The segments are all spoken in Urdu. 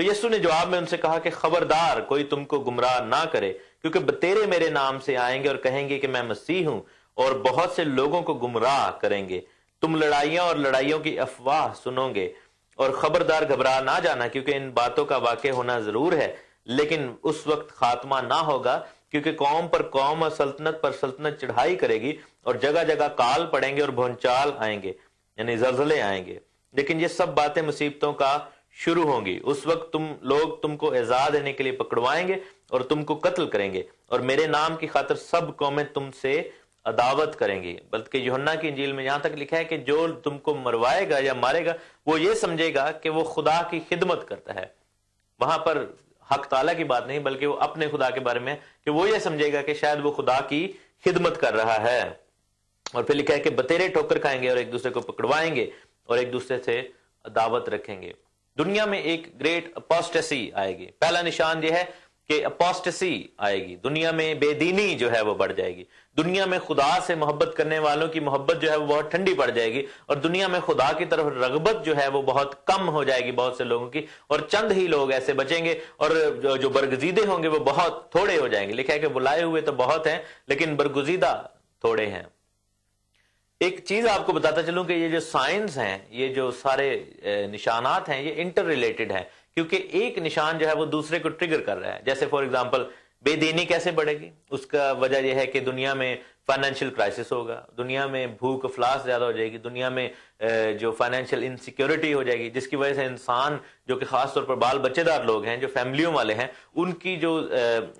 تو یسوع نے جواب میں ان سے کہا کہ خبردار کوئی تم کو گمراہ نہ کرے، کیونکہ تیرے میرے نام سے آئیں گے اور کہیں گے کہ میں مسیح ہوں، اور بہت سے لوگوں کو گمراہ کریں گے۔ تم لڑائیاں اور لڑائیوں کی افواہ سنو گے، اور خبردار گھبرا نہ جانا، کیونکہ ان باتوں کا واقع ہونا ضرور ہے، لیکن اس وقت خاتمہ نہ ہوگا، کیونکہ قوم پر قوم اور سلطنت پر سلطنت چڑھائی کرے گی، اور جگہ جگہ کال پڑیں گے اور بھونچال آئیں گے، یعنی زلزلے آئیں گے۔ لیکن یہ سب باتیں مصیبتوں کا شروع ہوں گی۔ اس وقت تم کو ایذا دینے کے لیے پکڑوائیں گے اور تم کو قتل کریں گے، اور میرے نام کی خاطر سب قومیں تم سے عداوت کریں گی۔ بلکہ یوحنا کی انجیل میں یہاں تک لکھا ہے کہ جو تم کو مروائے گا یا مارے گا، وہ یہ سمجھے گا کہ وہ خدا کی خدمت کرتا ہے۔ وہاں پر حق تعالیٰ کی بات نہیں، بلکہ وہ اپنے خدا کے بارے میں کہ وہ یہ سمجھے گا کہ شاید وہ خدا کی خدمت کر رہا ہے۔ اور پھر لکھا ہے کہ بتیرے ٹھوکر کھائیں گے اور ایک دوسرے کو پکڑوائیں گے اور ایک دوسرے سے عداوت رکھیں گے۔ دنیا میں ایک گریٹ اپوسٹیسی آئے گی۔ پہلا نشان یہ ہے کہ اپوسٹیسی آئے گی، دنیا میں بے دینی جو ہے وہ بڑھ جائے گی، دنیا میں خدا سے محبت کرنے والوں کی محبت جو ہے وہ بہت ٹھنڈی پڑ جائے گی، اور دنیا میں خدا کی طرف رغبت جو ہے وہ بہت کم ہو جائے گی بہت سے لوگوں کی، اور چند ہی لوگ ایسے بچیں گے، اور جو برگزیدے ہوں گے وہ بہت تھوڑے ہو جائیں گے۔ لکھا ہے کہ بلائے ہوئے تو بہت ہیں لیکن برگزیدہ تھوڑے ہیں۔ ایک چیز آپ کو بتاتا چلوں کہ یہ جو سائنس ہیں، یہ جو سارے نشانات ہیں، یہ انٹر ریلیٹڈ ہیں، کیونکہ ایک نشان جو ہے وہ دوسرے کو ٹریگر کر رہا ہے۔ جیسے فار ایگزامپل بے دینی کیسے بڑھے گی؟ اس کا وجہ یہ ہے کہ دنیا میں فائنینشیل کرائسس ہوگا، دنیا میں بھوک افلاس زیادہ ہو جائے گی، دنیا میں جو فائنینشیل انسیکیورٹی ہو جائے گی، جس کی وجہ سے انسان جو کہ خاص طور پر بال بچے دار لوگ ہیں، جو فیملیوں والے ہیں، ان کی جو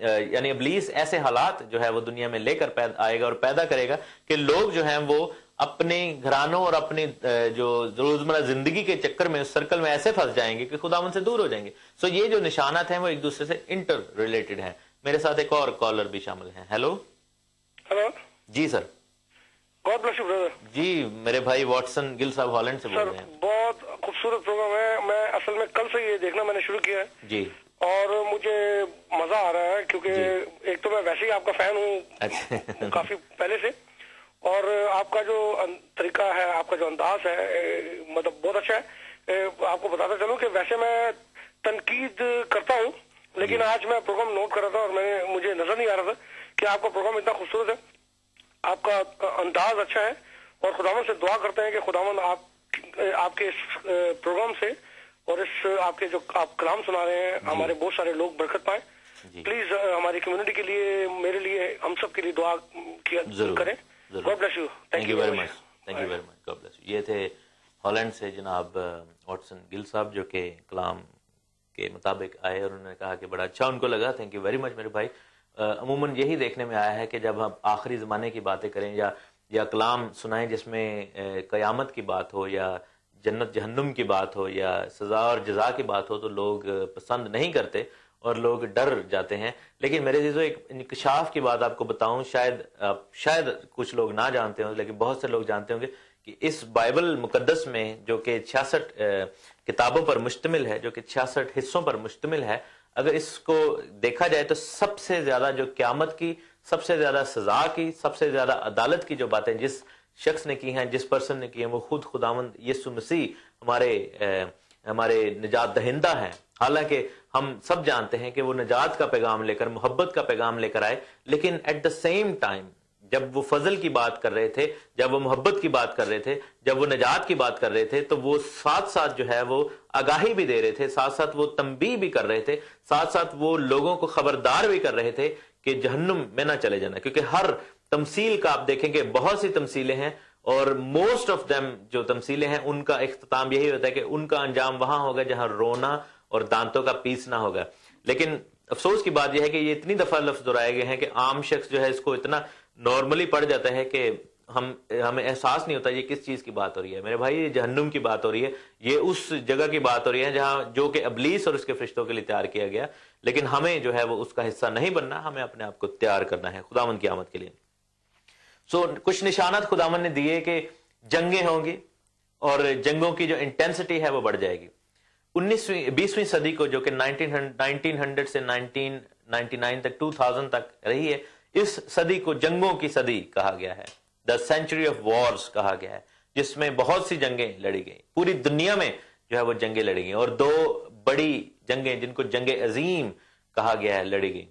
یعنی ابلیس ایسے حالات جو ہے وہ دنیا میں لے کر آئے گا اور پیدا کرے گا کہ لوگ جو ہیں وہ اپنے گھرانوں اور اپنے جو روزمرہ زندگی کے چکر میں اس سرکل میں ایسے پھنس جائیں گے کہ خداوند سے دور ہو جائیں گے۔ سو یہ جو نشانات ہیں وہ ایک دوسرے سے انٹر ریلیٹڈ ہیں۔ میرے ساتھ ایک اور کالر بھی شامل ہیں۔ ہیلو ہلو جی sir. God bless you brother. جی میرے بھائی واٹسن گل صاحب ہالینڈ سے بول رہے ہیں۔ بہت خوبصورت پروگرام ہے، میں اصل میں کل سے یہ دیکھنا میں نے شروع کیا ہے جی، اور مجھے مزہ آ رہا ہے، کیونکہ ایک تو میں ویسے ہی آپ کا فین ہوں اچھا کافی پہلے سے، اور آپ کا جو طریقہ ہے، آپ کا جو انداز ہے، مطلب بہت اچھا ہے۔ آپ کو بتاتا چلوں کہ ویسے میں تنقید کرتا ہوں، لیکن آج میں پروگرام نوٹ کر رہا تھا اور مجھے نظر نہیں آ رہا تھا کہ آپ کا پروگرام اتنا خوبصورت ہے، آپ کا انداز اچھا ہے، اور خداوند سے دعا کرتے ہیں کہ خداوند آپ کے اس پروگرام سے اور اس آپ کے جو آپ کلام سنا رہے ہیں، ہمارے بہت سارے لوگ برکت پائیں۔ پلیز ہماری کمیونٹی کے لیے، میرے لیے، ہم سب کے لیے دعا کریں۔ God bless you. Thank you very much. Thank you very much. God bless you. یہ تھے ہالینڈ سے جناب واٹسن گل صاحب، جو کہ کلام کے مطابق آئے اور انہوں نے کہا کہ بڑا اچھا ان کو لگا۔ تھینک یو ویری مچ میرے بھائی۔ عموماً یہی دیکھنے میں آیا ہے کہ جب ہم آخری زمانے کی باتیں کریں یا کلام سنائیں جس میں قیامت کی بات ہو یا جنت جہنم کی بات ہو یا سزا اور جزا کی بات ہو، تو لوگ پسند نہیں کرتے اور لوگ ڈر جاتے ہیں۔ لیکن میرے عزیزو، ایک انکشاف کی بات آپ کو بتاؤں، شاید کچھ لوگ نہ جانتے ہوں لیکن بہت سے لوگ جانتے ہوں گے کہ اس بائبل مقدس میں جو کہ 66 کتابوں پر مشتمل ہے، جو کہ 66 حصوں پر مشتمل ہے، اگر اس کو دیکھا جائے تو سب سے زیادہ جو قیامت کی، سب سے زیادہ سزا کی، سب سے زیادہ عدالت کی جو باتیں جس شخص نے کی ہیں، جس پرسن نے کی ہیں، وہ خود خداوند یسوع مسیح ہمارے نجات دہندہ ہیں۔ حالانکہ ہم سب جانتے ہیں کہ وہ نجات کا پیغام لے کر، محبت کا پیغام لے کر آئے، لیکن ایٹ دا سیم ٹائم جب وہ فضل کی بات کر رہے تھے، جب وہ محبت کی بات کر رہے تھے، جب وہ نجات کی بات کر رہے تھے، تو وہ ساتھ ساتھ جو ہے وہ آگاہی بھی دے رہے تھے، ساتھ ساتھ وہ تنبیہ بھی کر رہے تھے، ساتھ ساتھ وہ لوگوں کو خبردار بھی کر رہے تھے کہ جہنم میں نہ چلے جانا۔ کیونکہ ہر تمثیل کا آپ دیکھیں کہ بہت سی تمثیلیں ہیں، اور موسٹ آف دیم جو تمثیلیں ہیں ان کا اختتام یہی ہوتا ہے کہ ان کا انجام وہاں ہوگا جہاں رونا اور دانتوں کا پیسنا ہوگا۔ لیکن افسوس کی بات یہ ہے کہ یہ اتنی دفعہ لفظ دہرائے گئے ہیں کہ عام شخص جو ہے اس کو اتنا نارملی پڑھ جاتا ہے کہ ہمیں احساس نہیں ہوتا یہ کس چیز کی بات ہو رہی ہے۔ میرے بھائی، یہ جہنم کی بات ہو رہی ہے، یہ اس جگہ کی بات ہو رہی ہے جہاں جو کہ ابلیس اور اس کے فرشتوں کے لیے تیار کیا گیا، لیکن ہمیں جو ہے وہ اس کا حصہ نہیں بننا، ہمیں اپنے آپ کو تیار کرنا ہے خداوند کی آمد کے لیے۔ کچھ نشانات خداوند نے دیے کہ جنگیں ہوں گی اور جنگوں کی جو انٹینسٹی ہے وہ بڑھ جائے گی۔ 20ویں صدی کو، جو کہ 1900 سے 1999 تک 2000 تک رہی ہے، اس صدی کو جنگوں کی صدی کہا گیا ہے، دا سینچری آف وارز کہا گیا ہے، جس میں بہت سی جنگیں لڑی گئیں، پوری دنیا میں جو ہے وہ جنگیں لڑی گئیں، اور 2 بڑی جنگیں جن کو جنگ عظیم کہا گیا ہے لڑی گئی.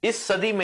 اس صدی میں